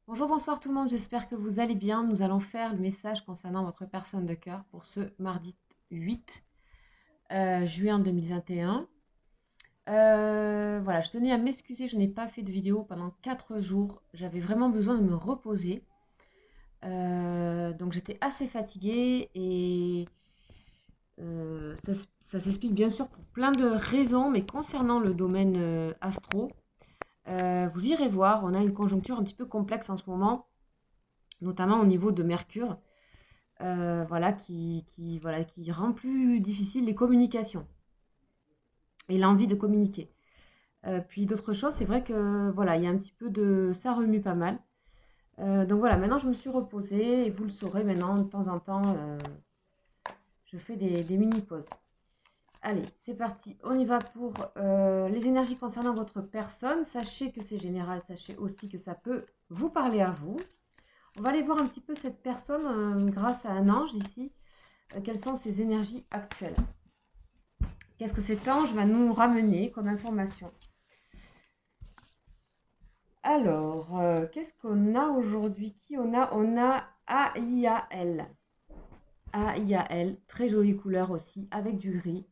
Bonjour, bonsoir tout le monde, j'espère que vous allez bien. Nous allons faire le message concernant votre personne de cœur pour ce mardi 8 juin 2021. Voilà, je tenais à m'excuser, je n'ai pas fait de vidéo pendant 4 jours. J'avais vraiment besoin de me reposer. Donc j'étais assez fatiguée et ça s'explique bien sûr pour plein de raisons, mais concernant le domaine astro, vous irez voir, on a une conjoncture un petit peu complexe en ce moment, notamment au niveau de Mercure. Voilà, voilà, qui rend plus difficile les communications et l'envie de communiquer. Puis d'autres choses, c'est vrai que voilà, il y a un petit peu de... Ça remue pas mal. Donc voilà, maintenant je me suis reposée et vous le saurez maintenant, de temps en temps, je fais des mini-pauses. Allez, c'est parti, on y va pour les énergies concernant votre personne. Sachez que c'est général, sachez aussi que ça peut vous parler à vous. On va aller voir un petit peu cette personne grâce à un ange ici. Quelles sont ses énergies actuelles? Qu'est-ce que cet ange va nous ramener comme information? Alors, qu'est-ce qu'on a aujourd'hui? Qui on a? On a Aiael. Aiael, très jolie couleur aussi, avec du gris.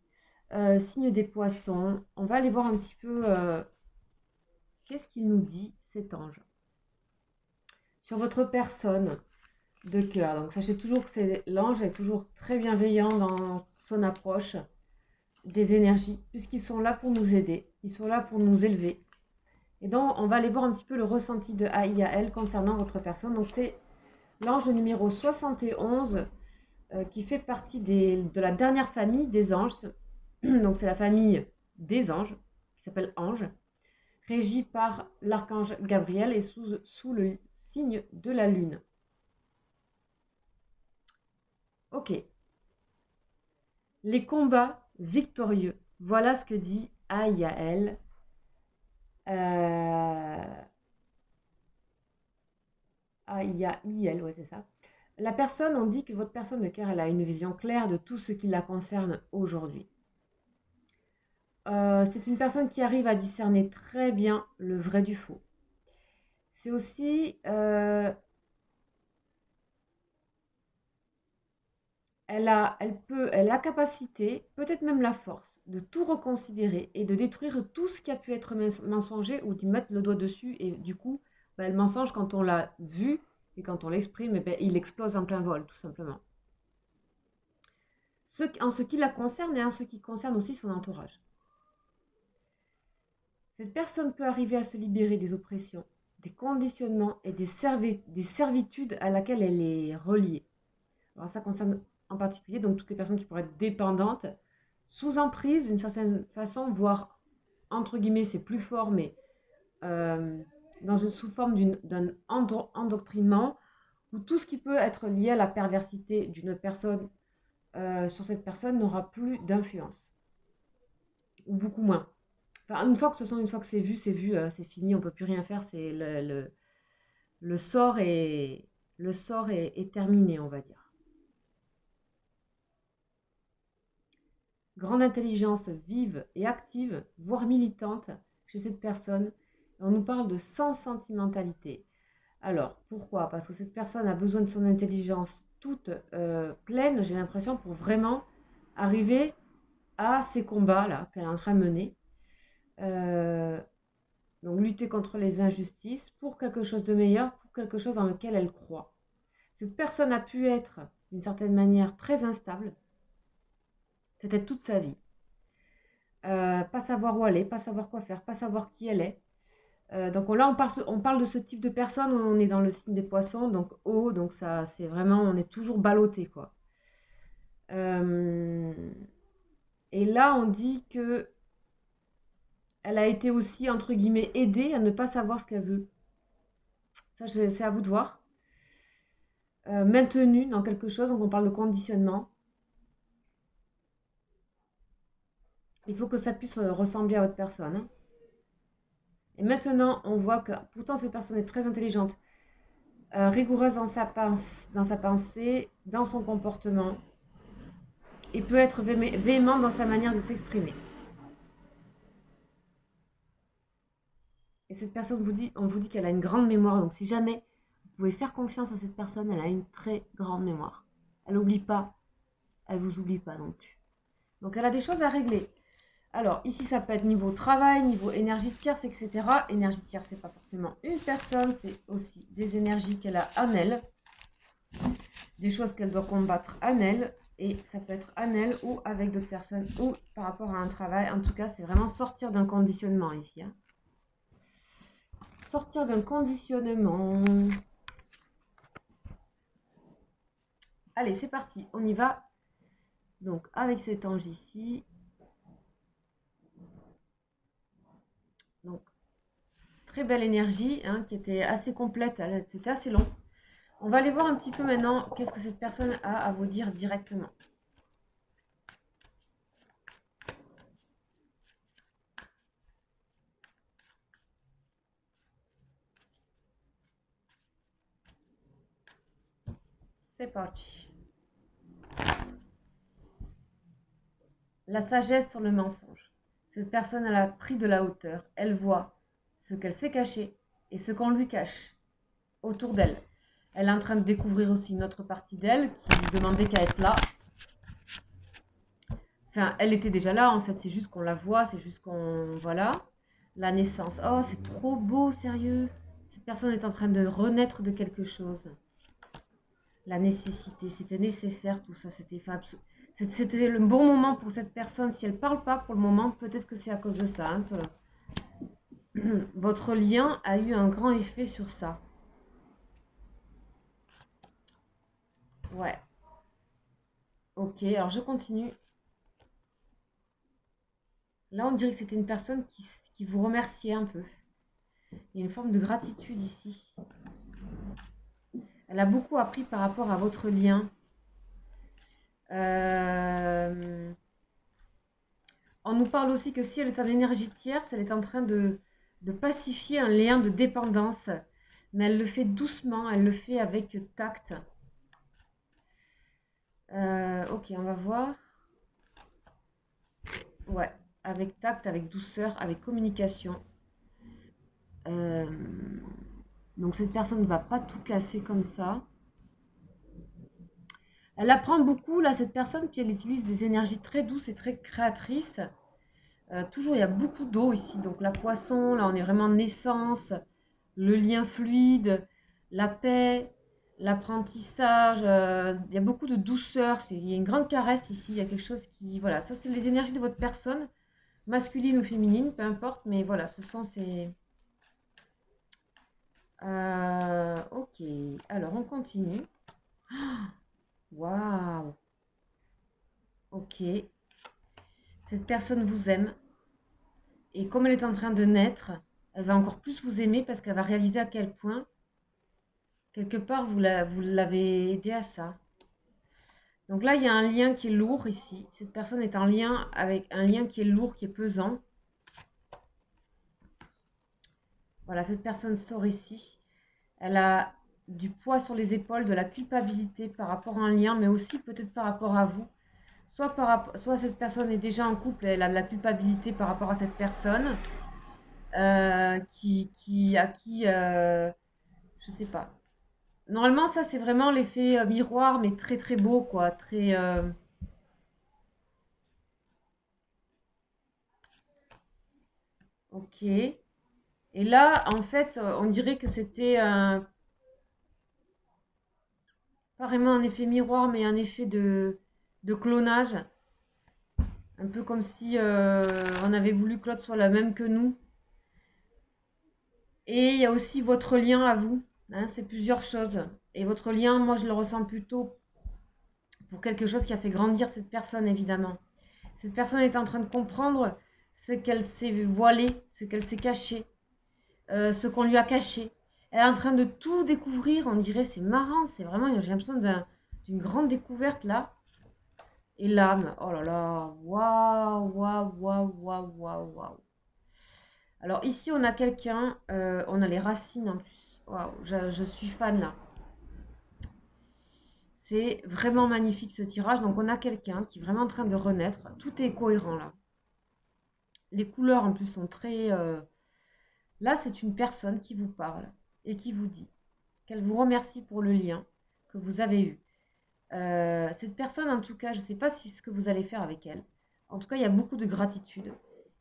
Signe des poissons. On va aller voir un petit peu qu'est-ce qu'il nous dit cet ange sur votre personne de cœur. Donc sachez toujours que l'ange est toujours très bienveillant dans son approche des énergies, puisqu'ils sont là pour nous aider, ils sont là pour nous élever. Et donc, on va aller voir un petit peu le ressenti de Aiael concernant votre personne. Donc, c'est l'ange numéro 71 qui fait partie de la dernière famille des anges. Donc, c'est la famille des anges, qui s'appelle Ange, régie par l'archange Gabriel et sous le signe de la lune. Ok. Les combats victorieux. Voilà ce que dit Aiael. Aiael, ouais, c'est ça. La personne, on dit que votre personne de cœur, elle a une vision claire de tout ce qui la concerne aujourd'hui. C'est une personne qui arrive à discerner très bien le vrai du faux. C'est aussi, elle a la capacité, peut-être même la force, de tout reconsidérer et de détruire tout ce qui a pu être mensonger ou de mettre le doigt dessus. Et du coup, bah, le mensonge, quand on l'a vu et quand on l'exprime, eh ben, il explose en plein vol, tout simplement. En ce qui la concerne et en ce qui concerne aussi son entourage. Cette personne peut arriver à se libérer des oppressions, des conditionnements et des servitudes à laquelle elle est reliée. Alors ça concerne en particulier donc toutes les personnes qui pourraient être dépendantes, sous emprise d'une certaine façon, voire entre guillemets c'est plus fort, mais sous forme d'un endoctrinement, où tout ce qui peut être lié à la perversité d'une autre personne sur cette personne n'aura plus d'influence, ou beaucoup moins. Enfin, une fois que c'est vu, c'est fini, on peut plus rien faire. C'est le sort est terminé, on va dire. Grande intelligence vive et active, voire militante, chez cette personne. On nous parle de sans sentimentalité. Alors, pourquoi? Parce que cette personne a besoin de son intelligence toute pleine, j'ai l'impression, pour vraiment arriver à ces combats-là qu'elle est en train de mener. Donc lutter contre les injustices pour quelque chose de meilleur, pour quelque chose dans lequel elle croit. Cette personne a pu être, d'une certaine manière, très instable, peut-être toute sa vie. Pas savoir où aller, pas savoir quoi faire, pas savoir qui elle est. Donc là, on parle de ce type de personne, on est dans le signe des poissons, donc eau, donc ça, c'est vraiment, on est toujours ballotté, quoi. Et là, on dit que elle a été aussi, entre guillemets, aidée à ne pas savoir ce qu'elle veut. Ça, c'est à vous de voir. Maintenue dans quelque chose, donc on parle de conditionnement. Il faut que ça puisse ressembler à votre personne. Hein. Et maintenant, on voit que pourtant cette personne est très intelligente, rigoureuse dans sa pensée, dans son comportement, et peut être véhément dans sa manière de s'exprimer. Et cette personne on vous dit qu'elle a une grande mémoire, donc si jamais pouvez faire confiance à cette personne, elle a une très grande mémoire. Elle n'oublie pas, elle vous oublie pas non plus. Donc elle a des choses à régler. Alors ici ça peut être niveau travail, niveau énergie tierce, etc. Énergie tierce, c'est pas forcément une personne, c'est aussi des énergies qu'elle a en elle, des choses qu'elle doit combattre en elle, et ça peut être en elle ou avec d'autres personnes ou par rapport à un travail. En tout cas, c'est vraiment sortir d'un conditionnement ici. Hein. Sortir d'un conditionnement. Allez, c'est parti, on y va. Donc avec cet ange ici. Donc très belle énergie hein, qui était assez complète, c'était assez long. On va aller voir un petit peu maintenant qu'est-ce que cette personne a à vous dire directement. C'est parti. La sagesse sur le mensonge. Cette personne, elle a pris de la hauteur. Elle voit ce qu'elle s'est caché et ce qu'on lui cache autour d'elle. Elle est en train de découvrir aussi une autre partie d'elle qui demandait qu'à être là. Enfin, elle était déjà là en fait, c'est juste qu'on la voit, c'est juste qu'on... Voilà. La naissance. Oh, c'est trop beau, sérieux. Cette personne est en train de renaître de quelque chose. La nécessité, c'était nécessaire tout ça, c'était le bon moment pour cette personne. Si elle parle pas pour le moment, peut-être que c'est à cause de ça. Hein, Votre lien a eu un grand effet sur ça. Ouais. Ok, alors je continue. Là, on dirait que c'était une personne qui vous remerciait un peu. Il y a une forme de gratitude ici. Elle a beaucoup appris par rapport à votre lien. On nous parle aussi que si elle est en énergie tierce, elle est en train de pacifier un lien de dépendance. Mais elle le fait doucement, elle le fait avec tact. Ok, on va voir. Ouais, avec tact, avec douceur, avec communication. Donc cette personne ne va pas tout casser comme ça. Elle apprend beaucoup, là, cette personne, puis elle utilise des énergies très douces et très créatrices. Toujours, il y a beaucoup d'eau ici. Donc la poisson, là, on est vraiment naissance, le lien fluide, la paix, l'apprentissage. Il y a beaucoup de douceur. Il y a une grande caresse ici. Il y a quelque chose qui... Voilà, ça, c'est les énergies de votre personne, masculine ou féminine, peu importe. Mais voilà, ce sont ces... Ok, alors on continue. Waouh. Ok. Cette personne vous aime. Et comme elle est en train de naître, elle va encore plus vous aimer parce qu'elle va réaliser à quel point, quelque part, vous l'avez aidé à ça. Donc là, il y a un lien qui est lourd ici. Cette personne est en lien avec un lien qui est lourd, qui est pesant. Voilà, cette personne sort ici. Elle a du poids sur les épaules, de la culpabilité par rapport à un lien, mais aussi peut-être par rapport à vous. Soit cette personne est déjà en couple et elle a de la culpabilité par rapport à cette personne je sais pas. Normalement, ça c'est vraiment l'effet miroir, mais très très beau, quoi. Très. Ok. Et là, en fait, on dirait que c'était pas vraiment un effet miroir, mais un effet de clonage. Un peu comme si on avait voulu que l'autre soit la même que nous. Et il y a aussi votre lien à vous. Hein, c'est plusieurs choses. Et votre lien, moi, je le ressens plutôt pour quelque chose qui a fait grandir cette personne, évidemment. Cette personne est en train de comprendre ce qu'elle s'est voilée, ce qu'elle s'est caché, ce qu'on lui a caché. Elle est en train de tout découvrir, on dirait, c'est marrant, c'est vraiment, j'ai l'impression d'une grande découverte là. Et l'âme, oh là là, waouh, waouh, waouh, waouh, waouh, waouh. Alors ici, on a quelqu'un, on a les racines en plus. Waouh, je suis fan là. C'est vraiment magnifique ce tirage. Donc on a quelqu'un qui est vraiment en train de renaître. Tout est cohérent là. Les couleurs en plus sont très... Là, c'est une personne qui vous parle et qui vous dit qu'elle vous remercie pour le lien que vous avez eu. Cette personne, en tout cas, je ne sais pas ce que vous allez faire avec elle. En tout cas, il y a beaucoup de gratitude.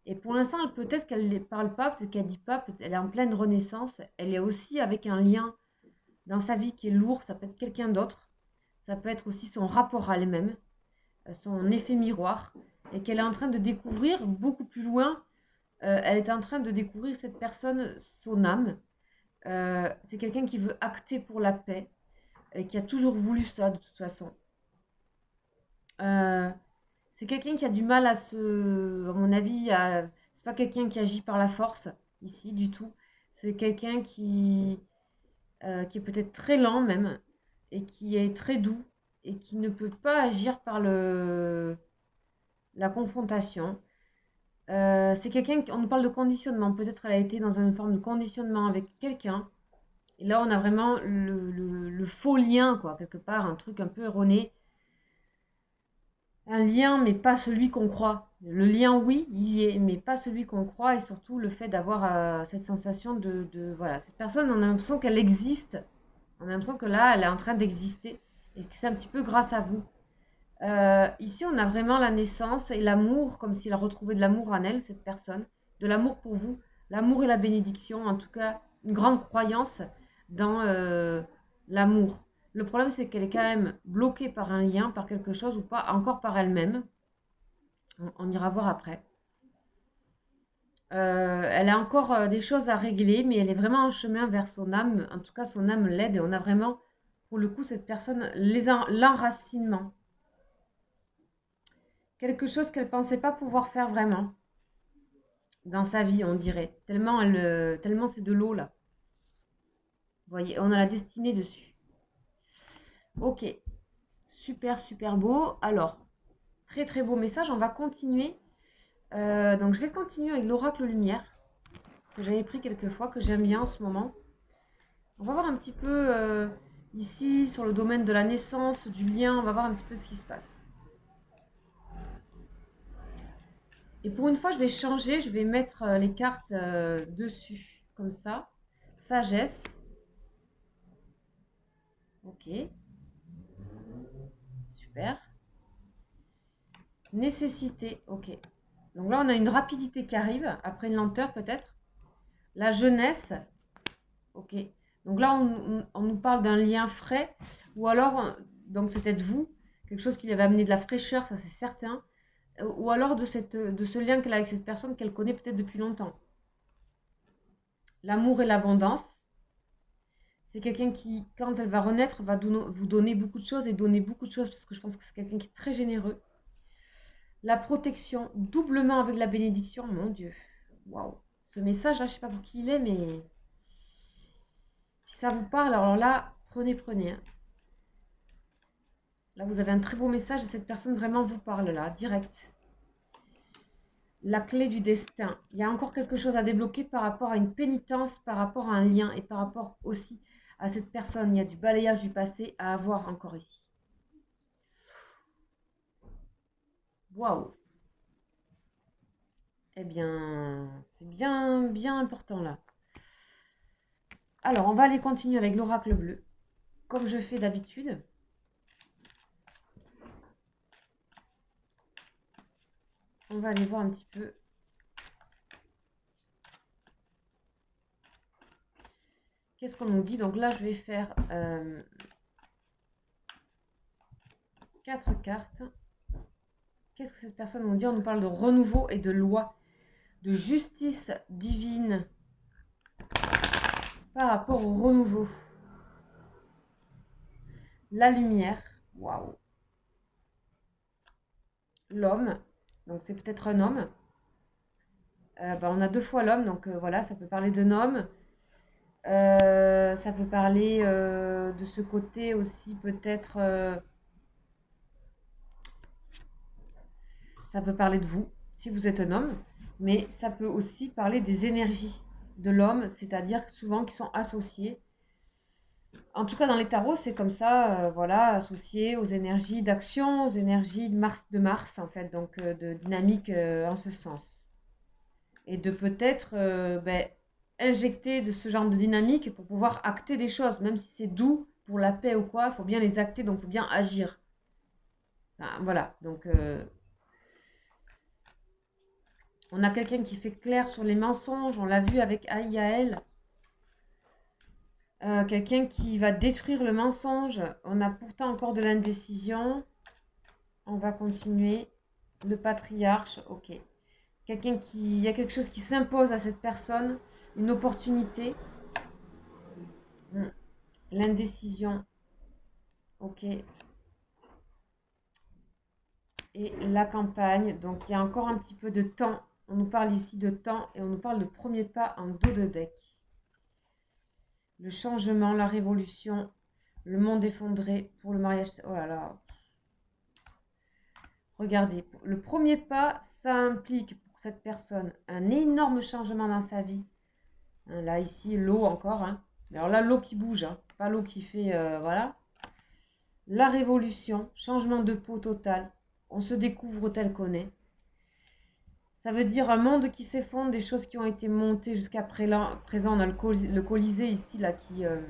Et pour l'instant, peut-être qu'elle ne parle pas, peut-être qu'elle ne dit pas, peut-être elle est en pleine renaissance. Elle est aussi avec un lien dans sa vie qui est lourd. Ça peut être quelqu'un d'autre. Ça peut être aussi son rapport à elle-même, son effet miroir. Et qu'elle est en train de découvrir beaucoup plus loin. Elle est en train de découvrir cette personne, son âme. C'est quelqu'un qui veut acter pour la paix. Et qui a toujours voulu ça de toute façon. C'est quelqu'un qui a du mal à mon avis, c'est pas quelqu'un qui agit par la force ici du tout. C'est quelqu'un qui est peut-être très lent même et qui est très doux et qui ne peut pas agir par la confrontation. C'est quelqu'un, on nous parle de conditionnement. Peut-être elle a été dans une forme de conditionnement avec quelqu'un. Et là, on a vraiment le faux lien, quoi, quelque part, un truc un peu erroné. Un lien, mais pas celui qu'on croit. Le lien, oui, il y est, mais pas celui qu'on croit. Et surtout, le fait d'avoir cette sensation voilà, cette personne, on a l'impression qu'elle existe. On a l'impression que là, elle est en train d'exister. Et que c'est un petit peu grâce à vous. Ici, on a vraiment la naissance et l'amour, comme s'il a retrouvé de l'amour en elle, cette personne. De l'amour pour vous. L'amour et la bénédiction, en tout cas, une grande croyance dans l'amour. Le problème, c'est qu'elle est quand même bloquée par un lien, par quelque chose, ou pas encore par elle-même. On ira voir après. Elle a encore des choses à régler, mais elle est vraiment en chemin vers son âme. En tout cas, son âme l'aide et on a vraiment, pour le coup, cette personne, l'enracinement. Quelque chose qu'elle ne pensait pas pouvoir faire vraiment dans sa vie, on dirait. Tellement c'est de l'eau là. Vous voyez, on a la destinée dessus. Ok, super, super beau. Alors, très, très beau message. On va continuer. Donc, je vais continuer avec l'oracle lumière que j'avais pris quelques fois, que j'aime bien en ce moment. On va voir un petit peu ici sur le domaine de la naissance, du lien. On va voir un petit peu ce qui se passe. Et pour une fois, je vais changer. Je vais mettre les cartes dessus, comme ça. Sagesse. Ok. Super. Nécessité. Ok. Donc là, on a une rapidité qui arrive, après une lenteur peut-être. La jeunesse. Ok. Donc là, on nous parle d'un lien frais. Ou alors, donc c'est peut-être vous, quelque chose qui lui avait amené de la fraîcheur, ça c'est certain. Ou alors de ce lien qu'elle a avec cette personne qu'elle connaît peut-être depuis longtemps. L'amour et l'abondance. C'est quelqu'un qui, quand elle va renaître, va vous donner beaucoup de choses et donner beaucoup de choses parce que je pense que c'est quelqu'un qui est très généreux. La protection, doublement avec la bénédiction, mon Dieu. Waouh. Ce message, là, je ne sais pas pour qui il est, mais si ça vous parle, alors là, prenez. Hein. Là, vous avez un très beau message et cette personne vraiment vous parle, là, direct. La clé du destin. Il y a encore quelque chose à débloquer par rapport à une pénitence, par rapport à un lien et par rapport aussi à cette personne. Il y a du balayage du passé à avoir encore ici. Waouh. Eh bien, c'est bien, bien important là. Alors, on va aller continuer avec l'oracle bleu, comme je fais d'habitude. On va aller voir un petit peu. Qu'est-ce qu'on nous dit? Donc là, je vais faire 4 cartes. Qu'est-ce que cette personne nous dit? On nous parle de renouveau et de loi, de justice divine par rapport au renouveau. La lumière. Waouh. L'homme. Donc c'est peut-être un homme. On a 2 fois l'homme, donc voilà, ça peut parler d'un homme. Ça peut parler de ce côté aussi peut-être... ça peut parler de vous, si vous êtes un homme, mais ça peut aussi parler des énergies de l'homme, c'est-à-dire souvent qui sont associées. En tout cas, dans les tarots, c'est comme ça, voilà, associé aux énergies d'action, aux énergies de Mars, en fait, donc de dynamique en ce sens. Et de peut-être injecter de ce genre de dynamique pour pouvoir acter des choses, même si c'est doux pour la paix ou quoi, il faut bien les acter, donc il faut bien agir. Enfin, voilà, donc on a quelqu'un qui fait clair sur les mensonges, on l'a vu avec Aïaël. Quelqu'un qui va détruire le mensonge, on a pourtant encore de l'indécision. On va continuer. Le patriarche, ok. Quelqu'un qui... Il y a quelque chose qui s'impose à cette personne, une opportunité. L'indécision, ok. Et la campagne, donc il y a encore un petit peu de temps. On nous parle ici de temps et on nous parle de premier pas en dos de deck. Le changement, la révolution, le monde effondré pour le mariage. Oh là là. Regardez, le premier pas, ça implique pour cette personne un énorme changement dans sa vie. Hein, là, ici, l'eau encore. Hein. Alors là, l'eau qui bouge, hein, pas l'eau qui fait... voilà. La révolution, changement de peau total. On se découvre tel qu'on est. Ça veut dire un monde qui s'effondre, des choses qui ont été montées jusqu'à présent. On a le Colisée ici, là, qui est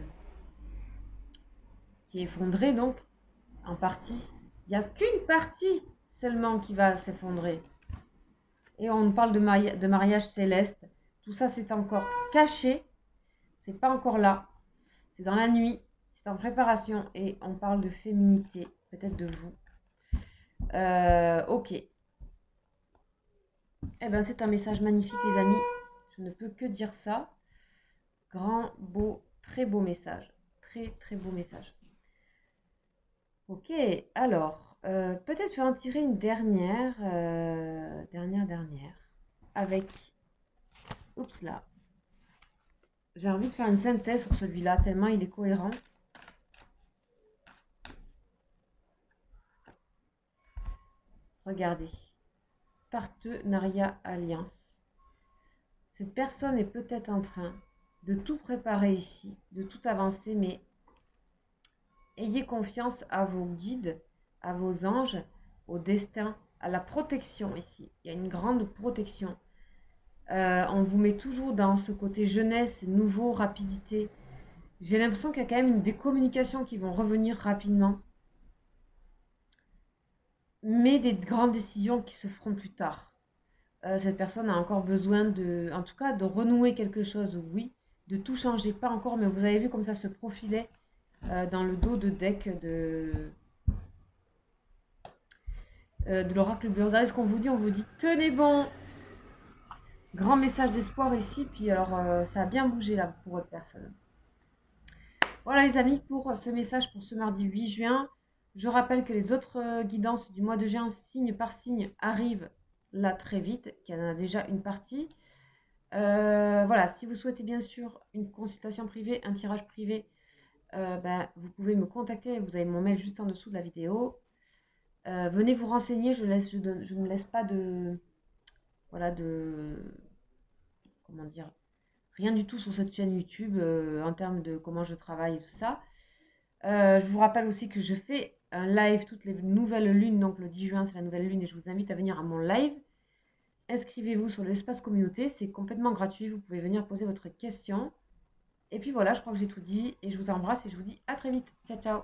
effondré, donc, en partie. Il n'y a qu'une partie seulement qui va s'effondrer. Et on parle de mariage céleste. Tout ça, c'est encore caché. C'est pas encore là. C'est dans la nuit. C'est en préparation. Et on parle de féminité. Peut-être de vous. Ok. Eh bien, c'est un message magnifique, les amis. Je ne peux que dire ça. Grand, beau, très beau message. Très, très beau message. Ok. Alors, peut-être je vais en tirer une dernière. Dernière. Avec... Oups là. J'ai envie de faire une synthèse sur celui-là, tellement il est cohérent. Regardez. Partenariat, alliance. Cette personne est peut-être en train de tout préparer ici, de tout avancer, mais ayez confiance à vos guides, à vos anges, au destin, à la protection ici. Il y a une grande protection. On vous met toujours dans ce côté jeunesse, nouveau, rapidité. J'ai l'impression qu'il y a quand même des communications qui vont revenir rapidement. Mais des grandes décisions qui se feront plus tard. Cette personne a encore besoin en tout cas, de renouer quelque chose, oui, de tout changer, pas encore, mais vous avez vu comme ça se profilait dans le dos de deck de l'oracle bleu. Regardez ce qu'on vous dit, on vous dit tenez bon. Grand message d'espoir ici, puis alors ça a bien bougé là pour votre personne. Voilà les amis pour ce message pour ce mardi 8 juin. Je rappelle que les autres guidances du mois de juin, signe par signe, arrivent là très vite, qu'il y en a déjà une partie. Voilà, si vous souhaitez bien sûr une consultation privée, un tirage privé, vous pouvez me contacter, vous avez mon mail juste en dessous de la vidéo. Venez vous renseigner, je ne laisse pas de... Voilà, comment dire, rien du tout sur cette chaîne YouTube en termes de comment je travaille et tout ça. Je vous rappelle aussi que je fais un live toutes les nouvelles lunes, donc le 10 juin c'est la nouvelle lune et je vous invite à venir à mon live. Inscrivez-vous sur l'espace communauté, c'est complètement gratuit, vous pouvez venir poser votre question. Et puis voilà, je crois que j'ai tout dit et je vous embrasse et je vous dis à très vite. Ciao, ciao.